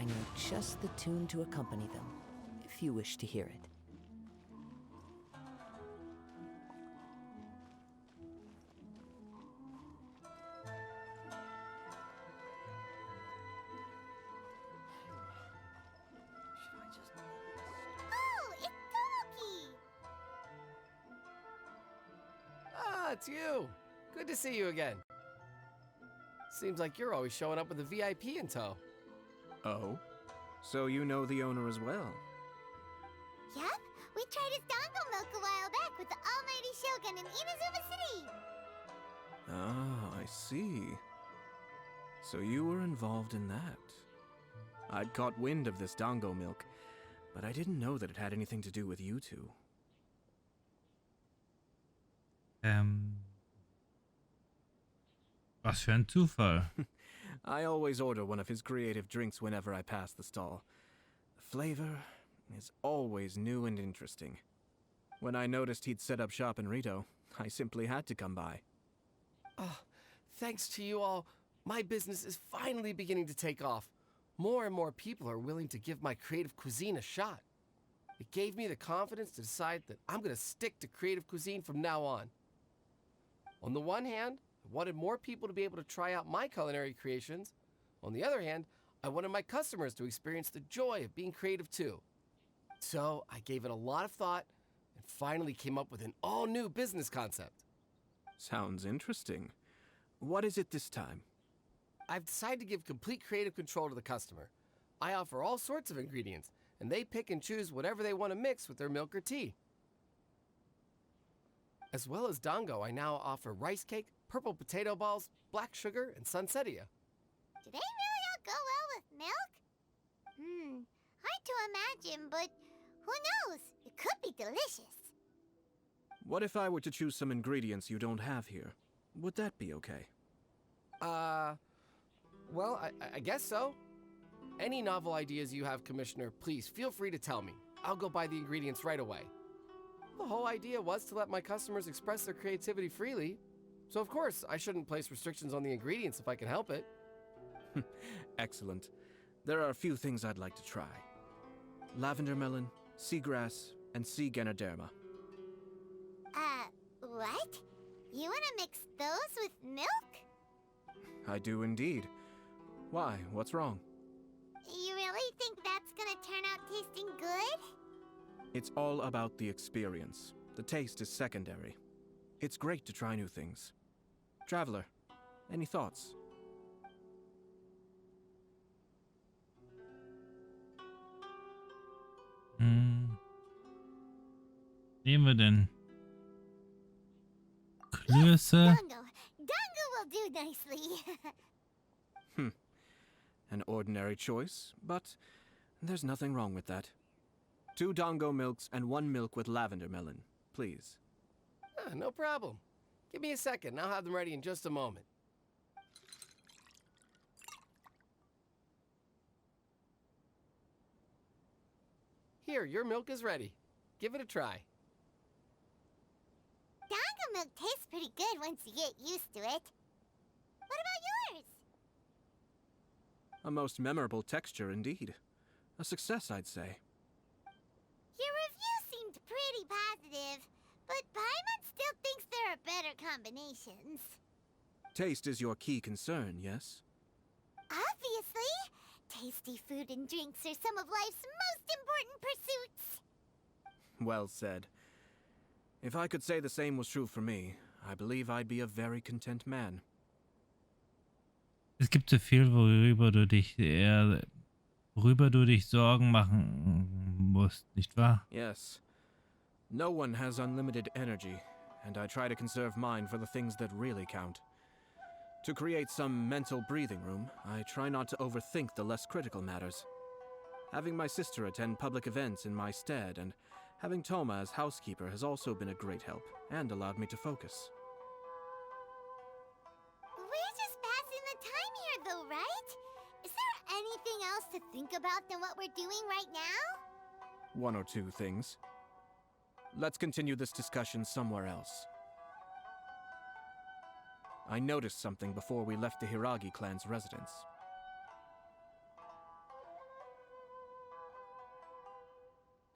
I know just the tune to accompany them, if you wish to hear it. Ah, it's you. Good to see you again. Seems like you're always showing up with a VIP in tow. Oh? So you know the owner as well? Yup, we tried his dongle milk a while back with the almighty Shogun in Inazuma City. Ah, I see. So you were involved in that. I'd caught wind of this dango milk, but I didn't know that it had anything to do with you two. Was für ein Zufall. I always order one of his creative drinks whenever I pass the stall. The flavor is always new and interesting. When I noticed he'd set up shop in Rito, I simply had to come by. Oh, thanks to you all, my business is finally beginning to take off. More and more people are willing to give my creative cuisine a shot. It gave me the confidence to decide that I'm going to stick to creative cuisine from now on. On the one hand, I wanted more people to be able to try out my culinary creations. On the other hand, I wanted my customers to experience the joy of being creative too. So I gave it a lot of thought and finally came up with an all-new business concept. Sounds interesting. What is it this time? I've decided to give complete creative control to the customer. I offer all sorts of ingredients, and they pick and choose whatever they want to mix with their milk or tea. As well as dango, I now offer rice cake, purple potato balls, black sugar, and sunsettia. Do they really all go well with milk? Hard to imagine, but who knows? It could be delicious. What if I were to choose some ingredients you don't have here? Would that be okay? Well, I guess so. Any novel ideas you have, Commissioner, please feel free to tell me. I'll go buy the ingredients right away. The whole idea was to let my customers express their creativity freely. So of course, I shouldn't place restrictions on the ingredients if I can help it. Excellent. There are a few things I'd like to try. Lavender melon, seagrass, and sea ganoderma. What? You wanna mix those with milk? I do indeed. Why? What's wrong? You really think that's gonna turn out tasting good? It's all about the experience. The taste is secondary. It's great to try new things. Traveler, any thoughts? Nehmen wir denn? Klöße. Dango will do nicely. An ordinary choice, but there's nothing wrong with that. 2 dango milks and 1 milk with lavender melon, please. No problem. Give me a second, I'll have them ready in just a moment. Here, your milk is ready. Give it a try. Dango milk tastes pretty good once you get used to it. What about yours? A most memorable texture indeed. A success, I'd say. Your review seemed pretty positive, but Paimon still thinks there are better combinations. Taste is your key concern, yes? Obviously! Tasty food and drinks are some of life's most important pursuits. Well said. If I could say the same was true for me, I believe I'd be a very content man. Es gibt so viel, worüber du dich Sorgen machen musst, nicht wahr? Yes. No one has unlimited energy, and I try to conserve mine for the things that really count. To create some mental breathing room, I try not to overthink the less critical matters. Having my sister attend public events in my stead and having Toma as housekeeper has also been a great help and allowed me to focus. We're just passing the time here though, right? Is there anything else to think about than what we're doing right now? 1 or 2 things. Let's continue this discussion somewhere else. I noticed something before we left the Hiragi clan's residence.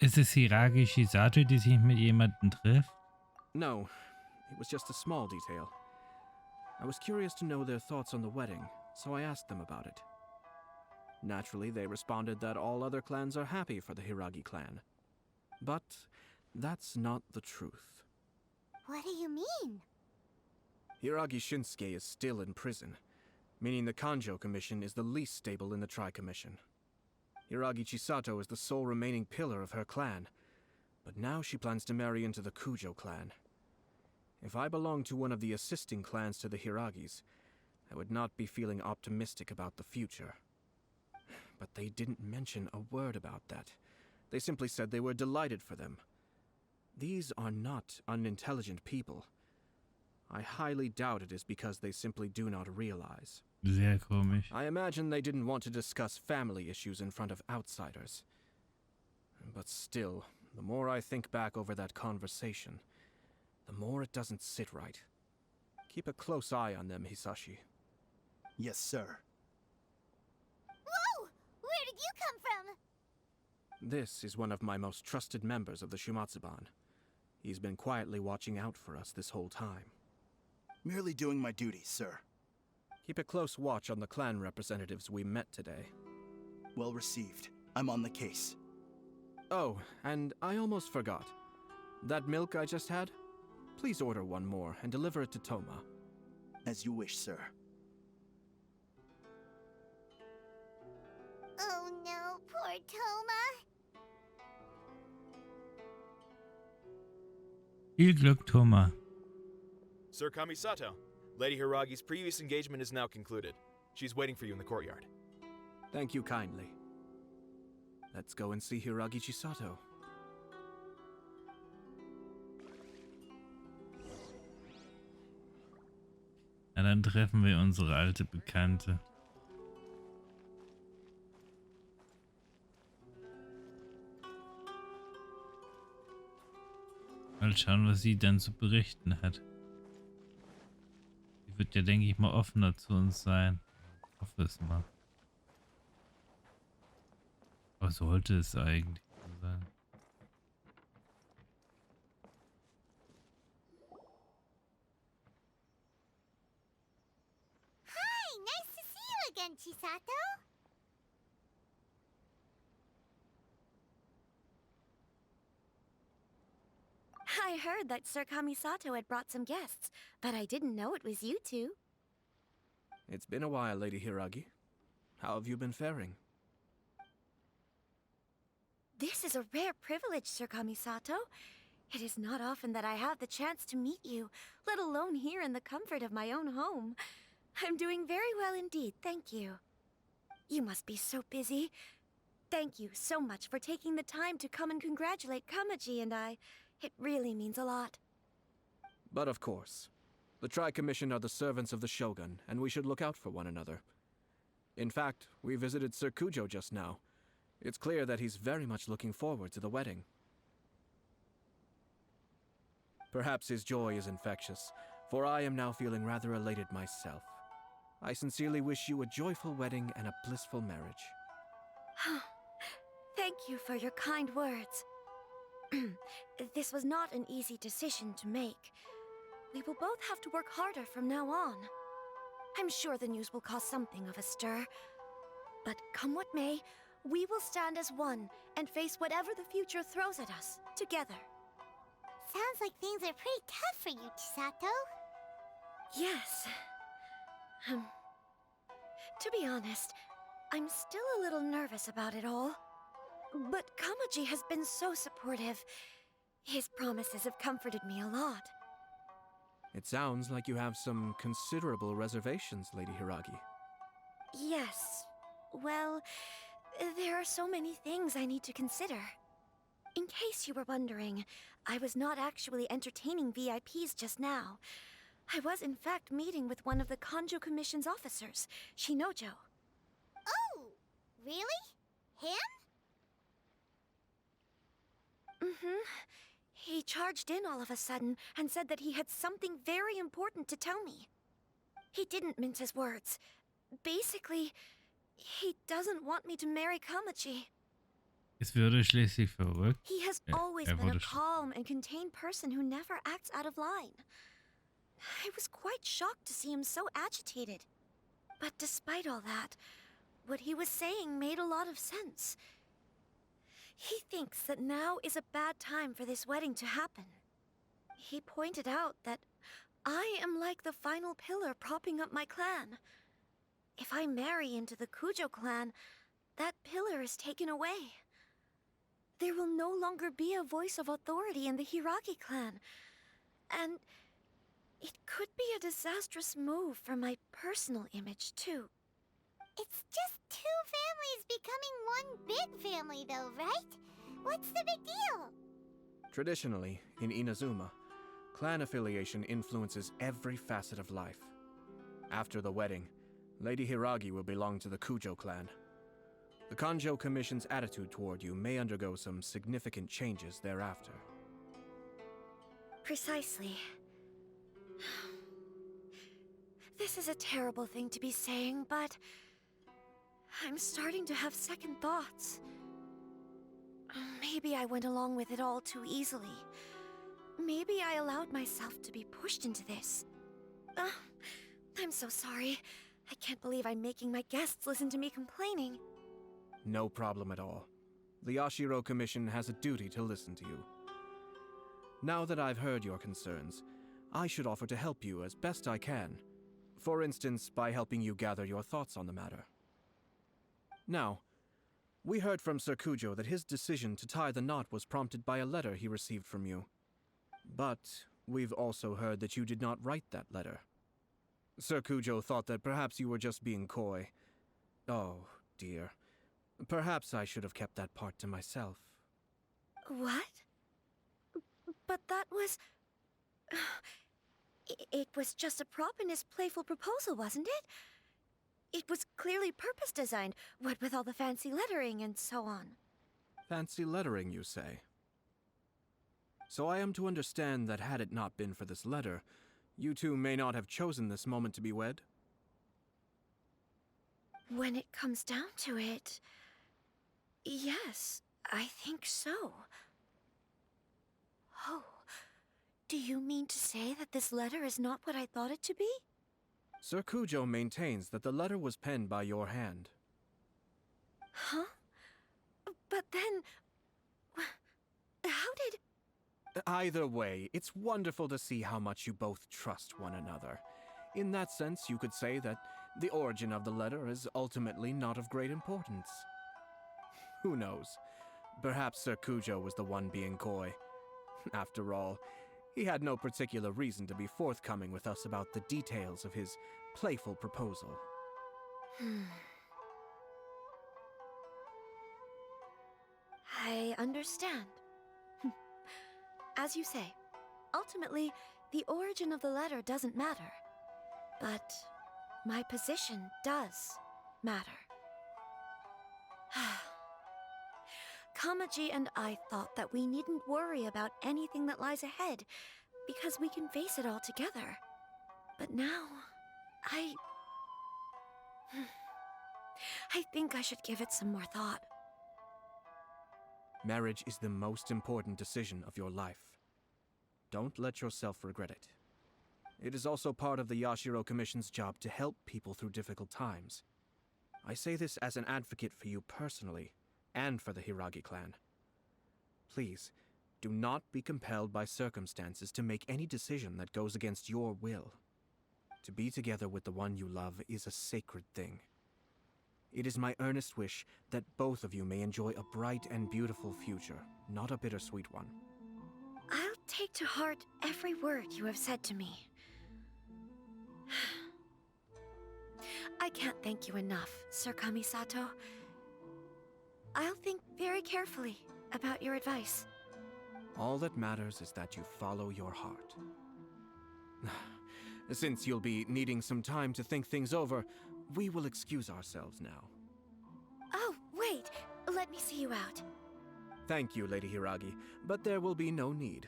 Ist es Hiragi Shisato, die sich mit jemandem trifft? No, it was just a small detail. I was curious to know their thoughts on the wedding, so I asked them about it. Naturally, they responded that all other clans are happy for the Hiragi clan. But that's not the truth. What do you mean? Hiragi Shinsuke is still in prison, meaning the Kanjo Commission is the least stable in the Tri-Commission. Hiragi Chisato is the sole remaining pillar of her clan, but now she plans to marry into the Kujo clan. If I belonged to one of the assisting clans to the Hiragis, I would not be feeling optimistic about the future. But they didn't mention a word about that. They simply said they were delighted for them. These are not unintelligent people. I highly doubt it is because they simply do not realize. Sehr komisch. I imagine they didn't want to discuss family issues in front of outsiders. But still, the more I think back over that conversation, the more it doesn't sit right. Keep a close eye on them, Hisashi. Yes, sir. Whoa! Where did you come from? This is one of my most trusted members of the Shumatsuban. He's been quietly watching out for us this whole time. Merely doing my duty, sir. Keep a close watch on the clan representatives we met today. Well received. I'm on the case. Oh, and I almost forgot. That milk I just had? Please order one more and deliver it to Toma. As you wish, sir. Oh no, poor Toma. Viel Glück, Toma. Sir Kamisato, Lady Hiragi's previous engagement is now concluded. She's waiting for you in the courtyard. Thank you kindly. Let's go and see Hiragi Chisato. Na, dann treffen wir unsere alte Bekannte. Mal schauen, was sie dann zu berichten hat. Sie wird ja, denke ich mal, offener zu uns sein. Ich hoffe es mal. Aber sollte es eigentlich so sein. Hi, nice to see you again, Chisato. I heard that Sir Kamisato had brought some guests, but I didn't know it was you two. It's been a while, Lady Hiragi. How have you been faring? This is a rare privilege, Sir Kamisato. It is not often that I have the chance to meet you, let alone here in the comfort of my own home. I'm doing very well indeed, thank you. You must be so busy. Thank you so much for taking the time to come and congratulate Kamaji and I. It really means a lot. But of course. The Tri-Commission are the servants of the Shogun, and we should look out for one another. In fact, we visited Sir Kujo just now. It's clear that he's very much looking forward to the wedding. Perhaps his joy is infectious, for I am now feeling rather elated myself. I sincerely wish you a joyful wedding and a blissful marriage. Thank you for your kind words. This was not an easy decision to make. We will both have to work harder from now on. I'm sure the news will cause something of a stir. But come what may, we will stand as one and face whatever the future throws at us, together. Sounds like things are pretty tough for you, Chisato. Yes. To be honest, I'm still a little nervous about it all. But Kamaji has been so supportive. His promises have comforted me a lot. It sounds like you have some considerable reservations, Lady Hiragi. Yes. Well, there are so many things I need to consider. In case you were wondering, I was not actually entertaining VIPs just now. I was in fact meeting with one of the Kanjo Commission's officers, Shinojo. Oh, really? Him? He charged in all of a sudden and said that he had something very important to tell me. He didn't mince his words. Basically, he doesn't want me to marry Kamaji. Es würde schließlich verrückt. He has Ja, always er been a wurde calm and contained person who never acts out of line. I was quite shocked to see him so agitated. But despite all that, what he was saying made a lot of sense. He thinks that now is a bad time for this wedding to happen. He pointed out that I am like the final pillar propping up my clan. If I marry into the Kujo clan, that pillar is taken away. There will no longer be a voice of authority in the Hiragi clan. And it could be a disastrous move for my personal image, too. It's just two families becoming one big family, though, right? What's the big deal? Traditionally, in Inazuma, clan affiliation influences every facet of life. After the wedding, Lady Hiragi will belong to the Kujo clan. The Kanjo Commission's attitude toward you may undergo some significant changes thereafter. Precisely. This is a terrible thing to be saying, but I'm starting to have second thoughts. Maybe I went along with it all too easily. Maybe I allowed myself to be pushed into this. I'm so sorry. I can't believe I'm making my guests listen to me complaining. No problem at all. The Yashiro Commission has a duty to listen to you. Now that I've heard your concerns, I should offer to help you as best I can. For instance, by helping you gather your thoughts on the matter. Now, we heard from Sir Kujo that his decision to tie the knot was prompted by a letter he received from you. But we've also heard that you did not write that letter. Sir Kujo thought that perhaps you were just being coy. Oh, dear. Perhaps I should have kept that part to myself. What? But that was... It was just a prop in his playful proposal, wasn't it? It was clearly purpose-designed, what with all the fancy lettering and so on. Fancy lettering, you say? So I am to understand that had it not been for this letter, you two may not have chosen this moment to be wed? When it comes down to it... Yes, I think so. Oh, do you mean to say that this letter is not what I thought it to be? Sir Kujo maintains that the letter was penned by your hand. Huh? But then... How did... Either way, it's wonderful to see how much you both trust one another. In that sense, you could say that the origin of the letter is ultimately not of great importance. Who knows? Perhaps Sir Kujo was the one being coy. After all, he had no particular reason to be forthcoming with us about the details of his playful proposal. I understand. As you say, ultimately, the origin of the letter doesn't matter. But my position does matter. Kamaji and I thought that we needn't worry about anything that lies ahead, because we can face it all together. But now, I think I should give it some more thought. Marriage is the most important decision of your life. Don't let yourself regret it. It is also part of the Yashiro Commission's job to help people through difficult times. I say this as an advocate for you personally, and for the Hiragi clan. Please, do not be compelled by circumstances to make any decision that goes against your will. To be together with the one you love is a sacred thing. It is my earnest wish that both of you may enjoy a bright and beautiful future, not a bittersweet one. I'll take to heart every word you have said to me. I can't thank you enough, Sir Kamisato. I'll think very carefully about your advice. All that matters is that you follow your heart. Since you'll be needing some time to think things over, we will excuse ourselves now. Oh, wait! Let me see you out. Thank you, Lady Hiragi, but there will be no need.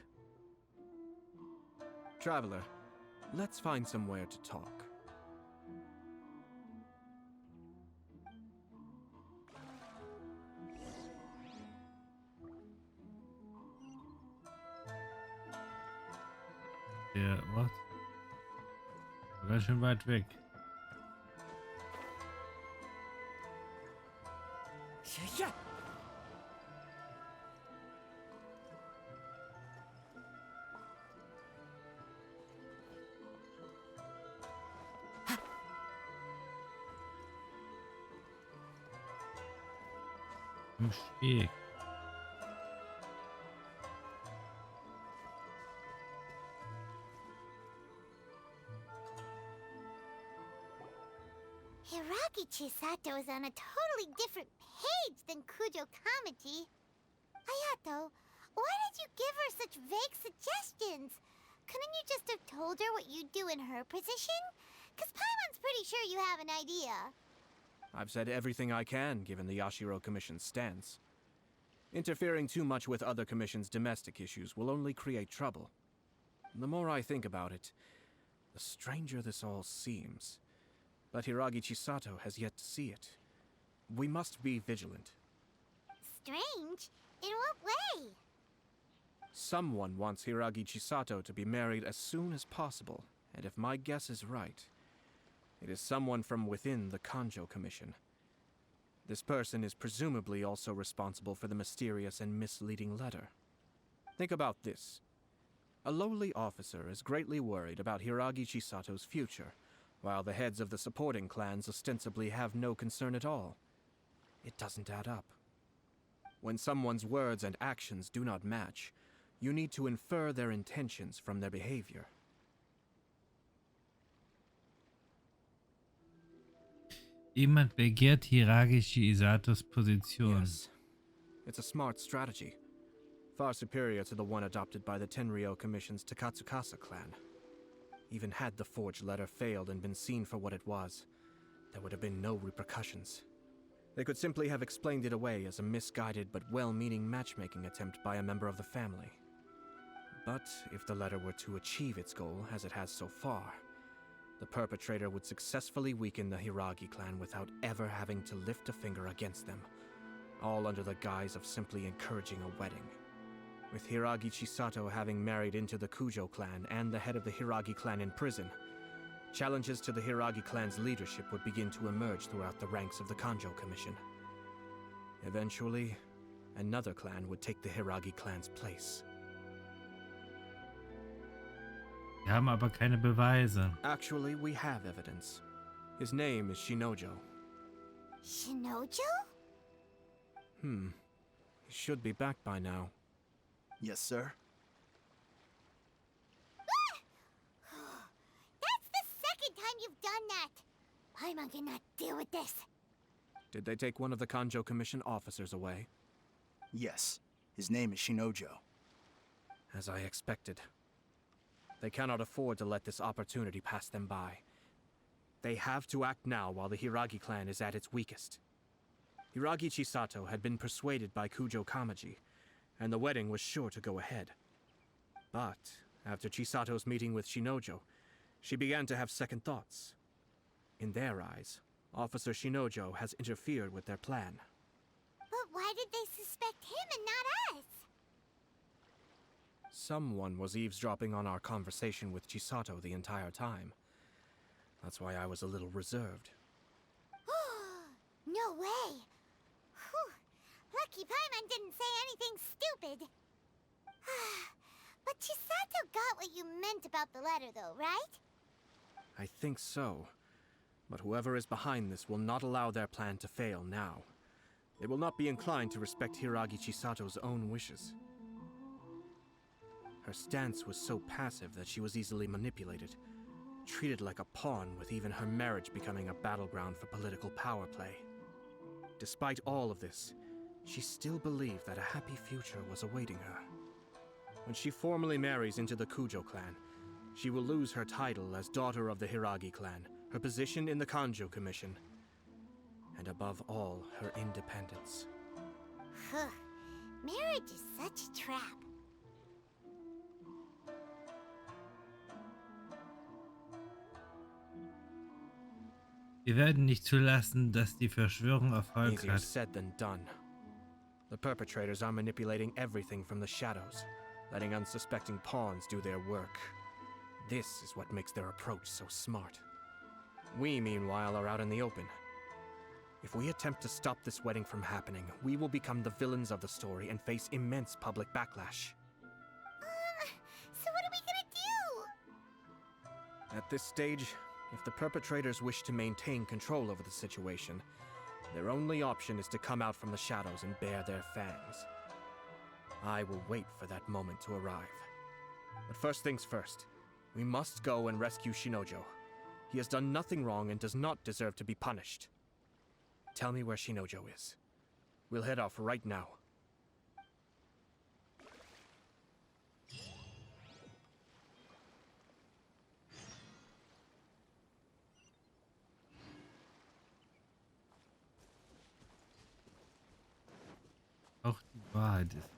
Traveler, let's find somewhere to talk. der Ort? Ganz schön weit weg. Ja. Im Steg. Hiragi Chisato is on a totally different page than Kujo Kamaji. Hayato, why did you give her such vague suggestions? Couldn't you just have told her what you'd do in her position? 'Cause Paimon's pretty sure you have an idea. I've said everything I can, given the Yashiro Commission's stance. Interfering too much with other commissions' domestic issues will only create trouble. The more I think about it, the stranger this all seems. But Hiragi Chisato has yet to see it. We must be vigilant. Strange? In what way? Someone wants Hiragi Chisato to be married as soon as possible, and if my guess is right, it is someone from within the Kanjo Commission. This person is presumably also responsible for the mysterious and misleading letter. Think about this. A lowly officer is greatly worried about Hiragi Chisato's future, while the heads of the supporting clans ostensibly have no concern at all. It doesn't add up. When someone's words and actions do not match, you need to infer their intentions from their behavior. Jemand begehrt Hiragi Chisatos Position. Yes. It's a smart strategy. Far superior to the one adopted by the Tenryou Commission's Takatsukasa clan. Even had the forged letter failed and been seen for what it was, there would have been no repercussions. They could simply have explained it away as a misguided but well-meaning matchmaking attempt by a member of the family. But if the letter were to achieve its goal, as it has so far, the perpetrator would successfully weaken the Hiragi clan without ever having to lift a finger against them, all under the guise of simply encouraging a wedding. With Hiragi Chisato having married into the Kujo clan and the head of the Hiragi clan in prison, challenges to the Hiragi clan's leadership would begin to emerge throughout the ranks of the Kanjo Commission. Eventually, another clan would take the Hiragi clan's place. Wir haben aber keine Beweise. Actually, we have evidence. His name is Shinojo. Shinojo? He should be back by now. Yes, sir. That's the second time you've done that! Paimon cannot deal with this. Did they take one of the Kanjo Commission officers away? Yes. His name is Shinojo. As I expected. They cannot afford to let this opportunity pass them by. They have to act now while the Hiragi clan is at its weakest. Hiragi Chisato had been persuaded by Kujo Kamaji, and the wedding was sure to go ahead. But after Chisato's meeting with Shinojo, she began to have second thoughts. In their eyes, Officer Shinojo has interfered with their plan. But why did they suspect him and not us? Someone was eavesdropping on our conversation with Chisato the entire time. That's why I was a little reserved. No way! Whew. Lucky Paimon didn't say anything stupid. But Chisato got what you meant about the letter, though, right? I think so. But whoever is behind this will not allow their plan to fail now. They will not be inclined to respect Hiragi Chisato's own wishes. Her stance was so passive that she was easily manipulated, treated like a pawn, with even her marriage becoming a battleground for political power play. Despite all of this, she still believed that a happy future was awaiting her. When she formally marries into the Kujo clan, she will lose her title as daughter of the Hiragi clan, her position in the Kanjo Commission, and above all, her independence. Marriage is such a trap. Wir werden nicht zulassen, dass die Verschwörung Erfolg Easier hat. said than done. The perpetrators are manipulating everything from the shadows, letting unsuspecting pawns do their work. This is what makes their approach so smart. We, meanwhile, are out in the open. If we attempt to stop this wedding from happening, we will become the villains of the story and face immense public backlash. So what are we gonna do? At this stage, if the perpetrators wish to maintain control over the situation, their only option is to come out from the shadows and bare their fangs. I will wait for that moment to arrive. But first things first, we must go and rescue Shinojo. He has done nothing wrong and does not deserve to be punished. Tell me where Shinojo is. We'll head off right now. Auch die Wahrheit ist.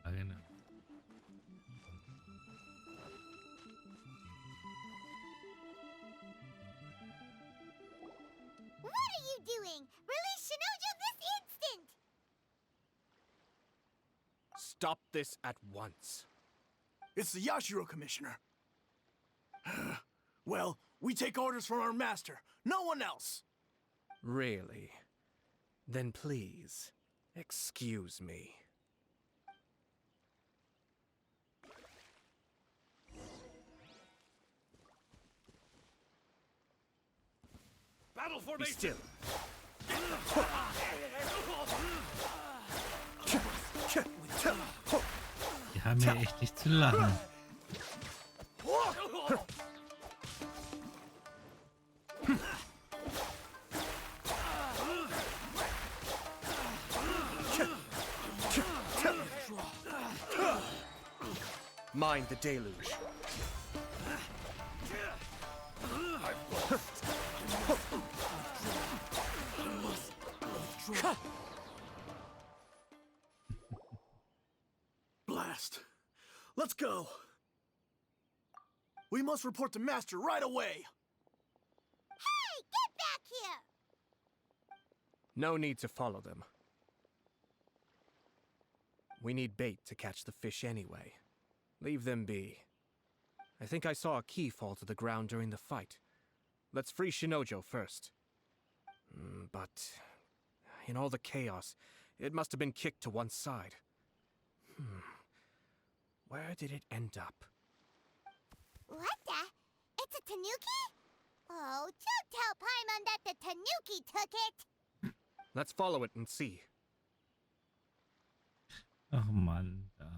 Arena. What are you doing? Release Shinojo this instant! Stop this at once. It's the Yashiro Commissioner. Well, we take orders from our master, no one else. Really? Then please, excuse me. Battle Be formation! still. Die haben ja echt nicht zu lachen. Mind the deluge. Blast. Let's go. We must report to Master right away. Hey, get back here! No need to follow them. We need bait to catch the fish anyway. Leave them be. I think I saw a key fall to the ground during the fight. Let's free Shinojo first. But in all the chaos, it must have been kicked to one side. Where did it end up? What the? It's a tanuki? Oh, don't tell Paimon that the tanuki took it! Let's follow it and see. Ach Mann, Dame.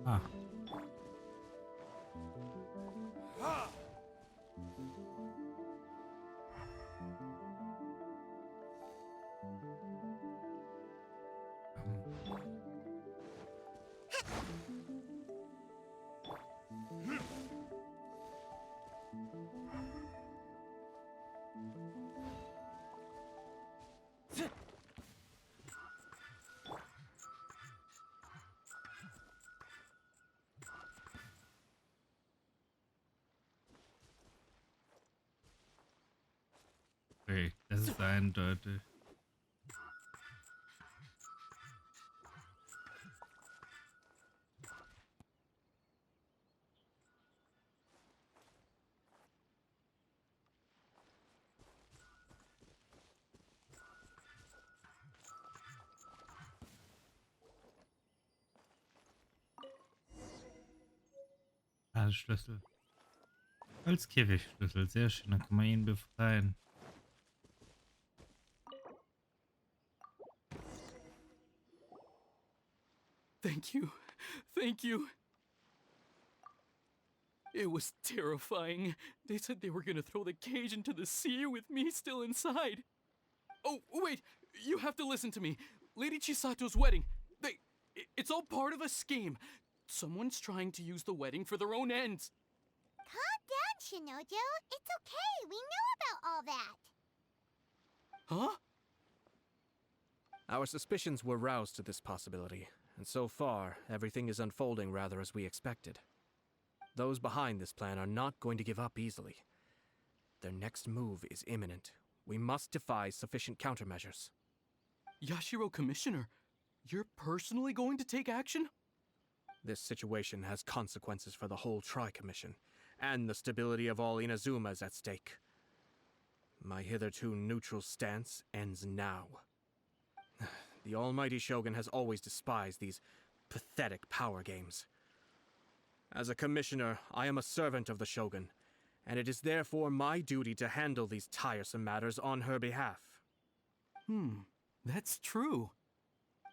Ah. Okay, das ist eindeutig. als Schlüssel. Als Käfigschlüssel, sehr schön, dann kann man ihn befreien. Thank you. Thank you. It was terrifying. They said they were gonna throw the cage into the sea with me still inside. Oh, wait, you have to listen to me. Lady Chisato's wedding. It's all part of a scheme. Someone's trying to use the wedding for their own ends. Calm down, Shinojo. It's okay. We know about all that. Huh? Our suspicions were roused to this possibility, and so far, everything is unfolding rather as we expected. Those behind this plan are not going to give up easily. Their next move is imminent. We must devise sufficient countermeasures. Yashiro Commissioner, you're personally going to take action? This situation has consequences for the whole Tri-Commission, and the stability of all Inazuma is at stake. My hitherto neutral stance ends now. The almighty Shogun has always despised these pathetic power games. As a commissioner, I am a servant of the Shogun, and it is therefore my duty to handle these tiresome matters on her behalf. That's true.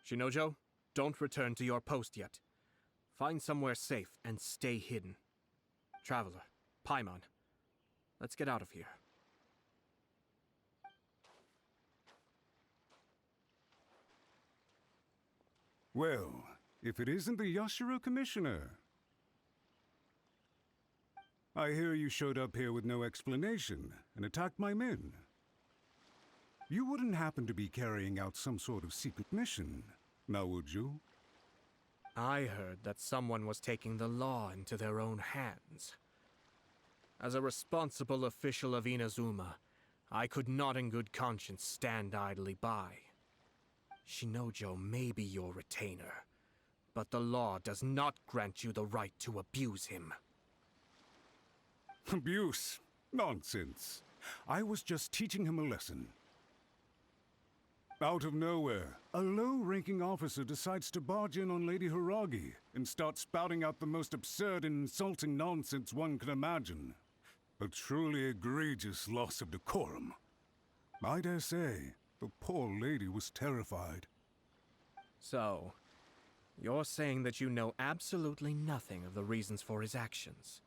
Shinojo, don't return to your post yet. Find somewhere safe and stay hidden. Traveler, Paimon, let's get out of here. Well, if it isn't the Yashiro Commissioner. I hear you showed up here with no explanation and attacked my men. You wouldn't happen to be carrying out some sort of secret mission, now would you? I heard that someone was taking the law into their own hands. As a responsible official of Inazuma, I could not in good conscience stand idly by. Shinojo may be your retainer, but the law does not grant you the right to abuse him. Abuse? Nonsense. I was just teaching him a lesson. Out of nowhere, a low-ranking officer decides to barge in on Lady Hiragi and start spouting out the most absurd and insulting nonsense one can imagine. A truly egregious loss of decorum. I dare say, the poor lady was terrified. So, you're saying that you know absolutely nothing of the reasons for his actions?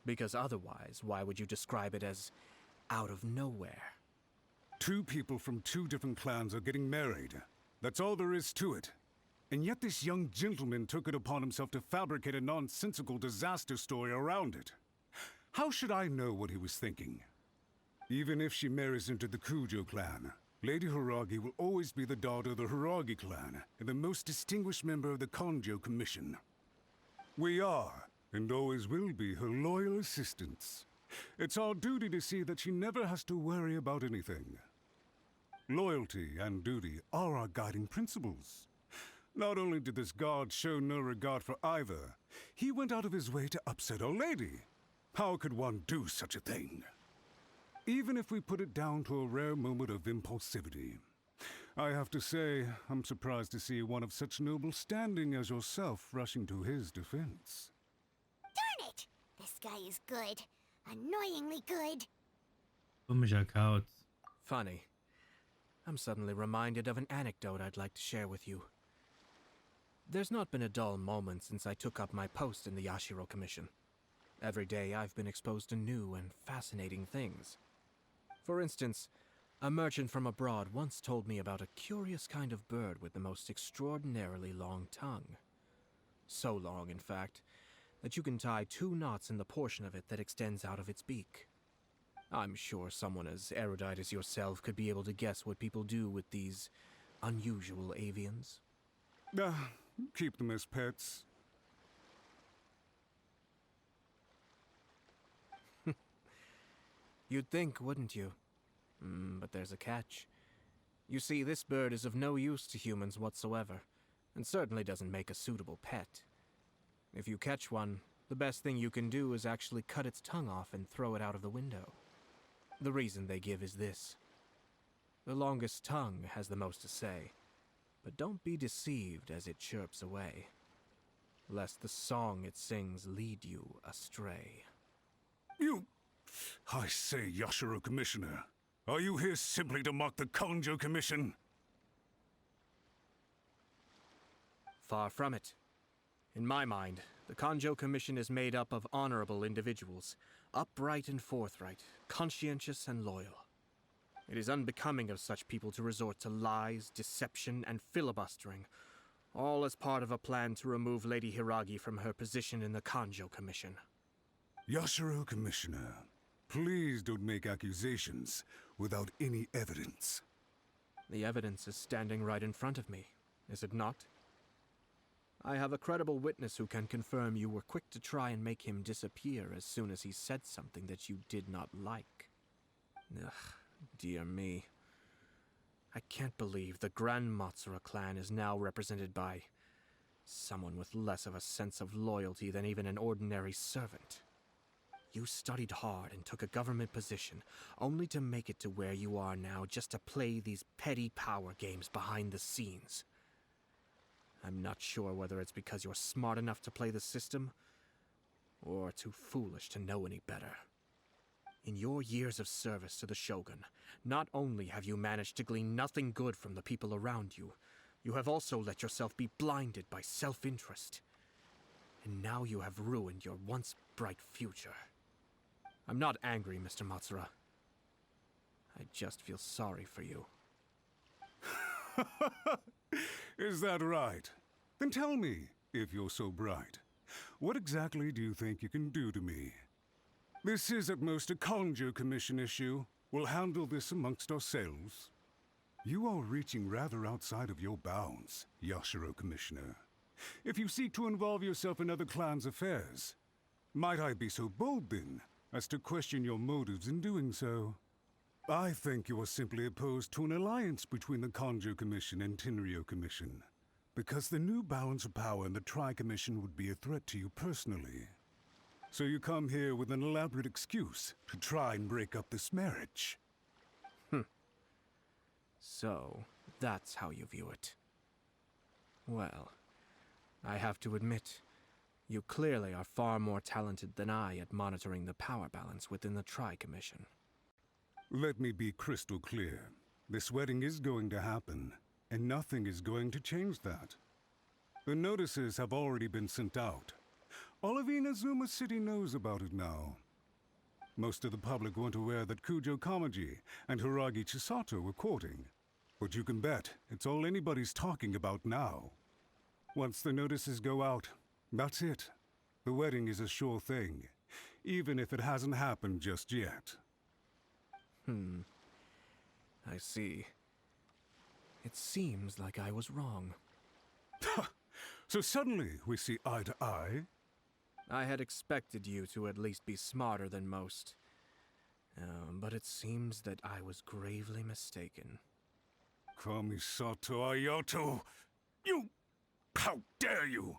Because otherwise, why would you describe it as out of nowhere? Two people from two different clans are getting married. That's all there is to it. And yet this young gentleman took it upon himself to fabricate a nonsensical disaster story around it. How should I know what he was thinking? Even if she marries into the Kujo clan, Lady Hiragi will always be the daughter of the Hiragi clan and the most distinguished member of the Konjo Commission. We are, and always will be, her loyal assistants. It's our duty to see that she never has to worry about anything. Loyalty and duty are our guiding principles. Not only did this guard show no regard for either, he went out of his way to upset our lady. How could one do such a thing? Even if we put it down to a rare moment of impulsivity. I have to say, I'm surprised to see one of such noble standing as yourself rushing to his defense. Darn it! This guy is good. Annoyingly good. Komischer Kauz. Funny. I'm suddenly reminded of an anecdote I'd like to share with you. There's not been a dull moment since I took up my post in the Yashiro Commission. Every day I've been exposed to new and fascinating things. For instance, a merchant from abroad once told me about a curious kind of bird with the most extraordinarily long tongue. So long, in fact, that you can tie 2 knots in the portion of it that extends out of its beak. I'm sure someone as erudite as yourself could be able to guess what people do with these unusual avians. Keep them as pets. You'd think, wouldn't you? But there's a catch. You see, this bird is of no use to humans whatsoever, and certainly doesn't make a suitable pet. If you catch one, the best thing you can do is actually cut its tongue off and throw it out of the window. The reason they give is this. The longest tongue has the most to say, but don't be deceived as it chirps away. lest the song it sings lead you astray. You... I say, Yashiro Commissioner, are you here simply to mock the Konjo Commission? Far from it. In my mind, the Konjo Commission is made up of honorable individuals, upright and forthright, conscientious and loyal. It is unbecoming of such people to resort to lies, deception, and filibustering, all as part of a plan to remove Lady Hiragi from her position in the Konjo Commission. Yashiro Commissioner, please don't make accusations without any evidence. The evidence is standing right in front of me, is it not? I have a credible witness who can confirm you were quick to try and make him disappear as soon as he said something that you did not like. Ugh, dear me. I can't believe the Grand Matsura clan is now represented by someone with less of a sense of loyalty than even an ordinary servant. You studied hard and took a government position, only to make it to where you are now just to play these petty power games behind the scenes. I'm not sure whether it's because you're smart enough to play the system, or too foolish to know any better. In your years of service to the Shogun, not only have you managed to glean nothing good from the people around you, you have also let yourself be blinded by self-interest. And now you have ruined your once bright future. I'm not angry, Mr. Matsura. I just feel sorry for you. Is that right? Then tell me, if you're so bright, what exactly do you think you can do to me? This is at most a Konjo Commission issue. We'll handle this amongst ourselves. You are reaching rather outside of your bounds, Yashiro Commissioner. If you seek to involve yourself in other clans' affairs, might I be so bold then, as to question your motives in doing so? I think you are simply opposed to an alliance between the Konjo Commission and Tenryou Commission, because the new balance of power in the Tri-Commission would be a threat to you personally. So you come here with an elaborate excuse to try and break up this marriage. So, that's how you view it. Well, I have to admit, you clearly are far more talented than I at monitoring the power balance within the Tri-Commission. Let me be crystal clear. This wedding is going to happen, and nothing is going to change that. The notices have already been sent out. All of Inazuma City knows about it now. Most of the public weren't aware that Kujo Kamaji and Hiragi Chisato were courting. But you can bet it's all anybody's talking about now. Once the notices go out, that's it. The wedding is a sure thing, even if it hasn't happened just yet. I see. It seems like I was wrong. So suddenly we see eye to eye? I had expected you to at least be smarter than most. But it seems that I was gravely mistaken. Kamisato Ayato! You... How dare you!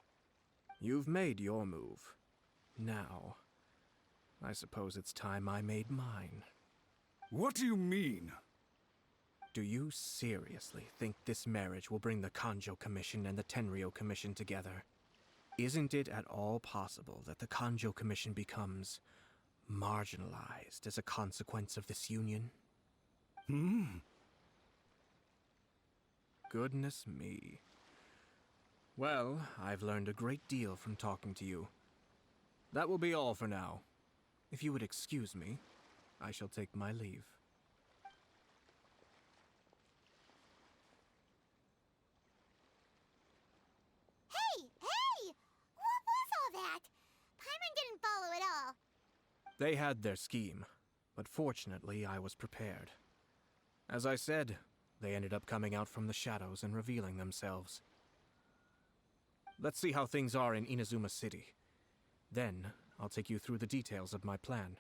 You've made your move. Now, I suppose it's time I made mine. What do you mean? Do you seriously think this marriage will bring the Konjo Commission and the Tenryou Commission together? Isn't it at all possible that the Konjo Commission becomes marginalized as a consequence of this union? Goodness me. Well, I've learned a great deal from talking to you. That will be all for now. If you would excuse me, I shall take my leave. Hey! What was all that? Paimon didn't follow at all. They had their scheme, but fortunately I was prepared. As I said, they ended up coming out from the shadows and revealing themselves. Let's see how things are in Inazuma City. Then, I'll take you through the details of my plan.